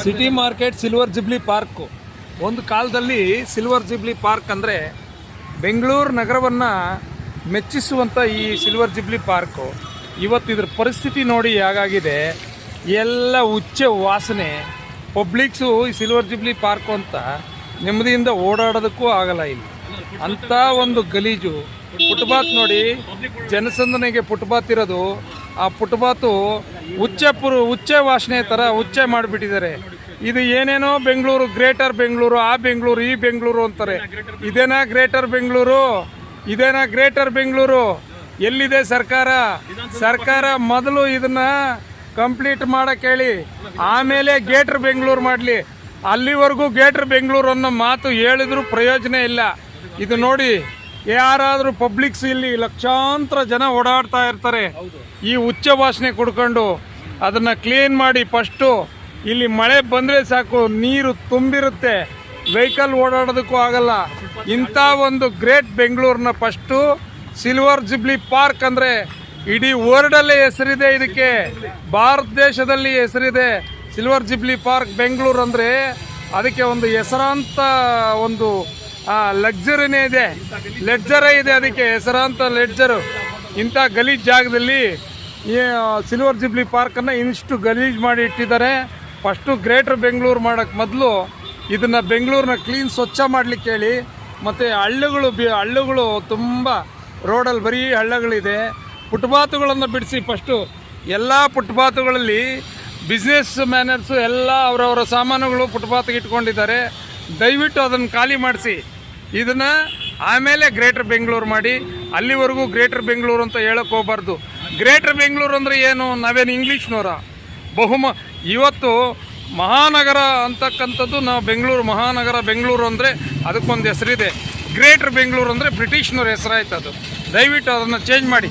City market silver jubilee park. ಒಂದು ಕಾಲದಲ್ಲಿ silver jubilee park ಅಂದರೆ ಬೆಂಗಳೂರು ನಗರವನ್ನು ಮೆಚ್ಚಿಸುವಂಥ ಈ ಸಿಲ್ವರ್ ಜುಬ್ಲಿ ಪಾರ್ಕು ಇವತ್ತು ಇದ್ರ ಪರಿಸ್ಥಿತಿ ನೋಡಿ ಹೇಗಾಗಿದೆ. ಎಲ್ಲ ಉಚ್ಚ ವಾಸನೆ. ಪಬ್ಲಿಕ್ಸು ಈ ಸಿಲ್ವರ್ ಜುಬ್ಲಿ ಪಾರ್ಕು ಅಂತ ನೆಮ್ಮದಿಯಿಂದ ಓಡಾಡೋದಕ್ಕೂ ಆಗಲ್ಲ ಇಲ್ಲಿ. ಅಂಥ ಒಂದು ಗಲೀಜು. ಫುಟ್ಪಾತ್ ನೋಡಿ, ಜನಸಂದಣಿಗೆ ಫುಟ್ಪಾತ್ ಇರೋದು. ಆ ಫುಟ್ಪಾತು ಉಚ್ಚೆ ವಾಸನೆ ಥರ ಉಚ್ಚೆ ಮಾಡಿಬಿಟ್ಟಿದ್ದಾರೆ. ಇದು ಏನೇನೋ ಬೆಂಗಳೂರು, ಗ್ರೇಟರ್ ಬೆಂಗಳೂರು, ಆ ಬೆಂಗಳೂರು, ಈ ಬೆಂಗಳೂರು ಅಂತಾರೆ. ಇದೇನಾ ಗ್ರೇಟರ್ ಬೆಂಗಳೂರು? ಇದೇನಾ ಗ್ರೇಟರ್ ಬೆಂಗಳೂರು? ಎಲ್ಲಿದೆ ಸರ್ಕಾರ? ಮೊದಲು ಇದನ್ನ ಕಂಪ್ಲೀಟ್ ಮಾಡಕ್ಕೆ ಹೇಳಿ, ಆಮೇಲೆ ಗೇಟರ್ ಬೆಂಗಳೂರು ಮಾಡಲಿ. ಅಲ್ಲಿವರೆಗೂ ಗೇಟರ್ ಬೆಂಗಳೂರು ಅನ್ನೋ ಮಾತು ಹೇಳಿದ್ರು ಪ್ರಯೋಜನ ಇಲ್ಲ. ಇದು ನೋಡಿ, ಯಾರಾದರೂ ಪಬ್ಲಿಕ್ಸ್ ಇಲ್ಲಿ ಲಕ್ಷಾಂತರ ಜನ ಓಡಾಡ್ತಾ ಇರ್ತಾರೆ. ಈ ಉಚ್ಚ ವಾಸನೆ ಕುಡ್ಕೊಂಡು ಅದನ್ನು ಕ್ಲೀನ್ ಮಾಡಿ. ಫಸ್ಟು ಇಲ್ಲಿ ಮಳೆ ಬಂದರೆ ಸಾಕು, ನೀರು ತುಂಬಿರುತ್ತೆ, ವೆಹಿಕಲ್ ಓಡಾಡೋದಕ್ಕೂ ಆಗಲ್ಲ. ಇಂಥ ಒಂದು ಗ್ರೇಟ್ ಬೆಂಗಳೂರನ್ನ ಫಸ್ಟು ಸಿಲ್ವರ್ ಜುಬ್ಲಿ ಪಾರ್ಕ್ ಅಂದರೆ ಇಡೀ ವರ್ಲ್ಡಲ್ಲೇ ಹೆಸರಿದೆ. ಇದಕ್ಕೆ ಭಾರತ ದೇಶದಲ್ಲಿ ಹೆಸರಿದೆ. ಸಿಲ್ವರ್ ಜುಬ್ಲಿ ಪಾರ್ಕ್ ಬೆಂಗಳೂರು ಅಂದರೆ ಅದಕ್ಕೆ ಒಂದು ಹೆಸರಾಂತ ಒಂದು ಲಕ್ಸರಿನೇ ಇದೆ, ಲೆಡ್ಜರೇ ಇದೆ. ಅದಕ್ಕೆ ಹೆಸರಾಂತ ಲೆಡ್ಜರು. ಇಂಥ ಗಲೀಜ್ ಜಾಗದಲ್ಲಿ ಈ ಸಿಲ್ವರ್ ಜುಬ್ಲಿ ಪಾರ್ಕನ್ನು ಇಷ್ಟು ಗಲೀಜು ಮಾಡಿ ಇಟ್ಟಿದ್ದಾರೆ. ಫಸ್ಟು ಗ್ರೇಟರ್ ಬೆಂಗಳೂರು ಮಾಡೋಕ್ಕೆ ಮೊದಲು ಇದನ್ನು ಬೆಂಗಳೂರನ್ನ ಕ್ಲೀನ್ ಸ್ವಚ್ಛ ಮಾಡಲಿಕ್ಕೆ ಹೇಳಿ. ಮತ್ತು ಹಳ್ಳಗಳು ತುಂಬ ರೋಡಲ್ಲಿ ಬರೀ ಹಳ್ಳಗಳಿದೆ. ಫುಟ್ಪಾತುಗಳನ್ನು ಬಿಡಿಸಿ. ಫಸ್ಟು ಎಲ್ಲ ಫುಟ್ಪಾತುಗಳಲ್ಲಿ ಬಿಸ್ನೆಸ್ ಮ್ಯಾನರ್ಸು ಎಲ್ಲ ಅವರವರ ಸಾಮಾನುಗಳು ಫುಟ್ಪಾತ್ಗೆ ಇಟ್ಕೊಂಡಿದ್ದಾರೆ. ದಯವಿಟ್ಟು ಅದನ್ನು ಖಾಲಿ ಮಾಡಿಸಿ. ಇದನ್ನು ಆಮೇಲೆ ಗ್ರೇಟರ್ ಬೆಂಗಳೂರು ಮಾಡಿ. ಅಲ್ಲಿವರೆಗೂ ಗ್ರೇಟರ್ ಬೆಂಗಳೂರು ಅಂತ ಹೇಳೋಕೆ ಹೋಗ್ಬಾರ್ದು. ಗ್ರೇಟರ್ ಬೆಂಗಳೂರು ಅಂದರೆ ಏನು? ನಾವೇನು ಇಂಗ್ಲೀಷ್ನವರ? ಇವತ್ತು ಮಹಾನಗರ ಅಂತಕ್ಕಂಥದ್ದು ನಾವು ಬೆಂಗಳೂರು ಮಹಾನಗರ. ಬೆಂಗಳೂರು ಅಂದರೆ ಅದಕ್ಕೊಂದು ಹೆಸರಿದೆ. ಗ್ರೇಟರ್ ಬೆಂಗಳೂರು ಅಂದರೆ ಬ್ರಿಟಿಷ್ನವ್ರ ಹೆಸರಾಯ್ತು. ಅದು ದಯವಿಟ್ಟು ಅದನ್ನು ಚೇಂಜ್ ಮಾಡಿ.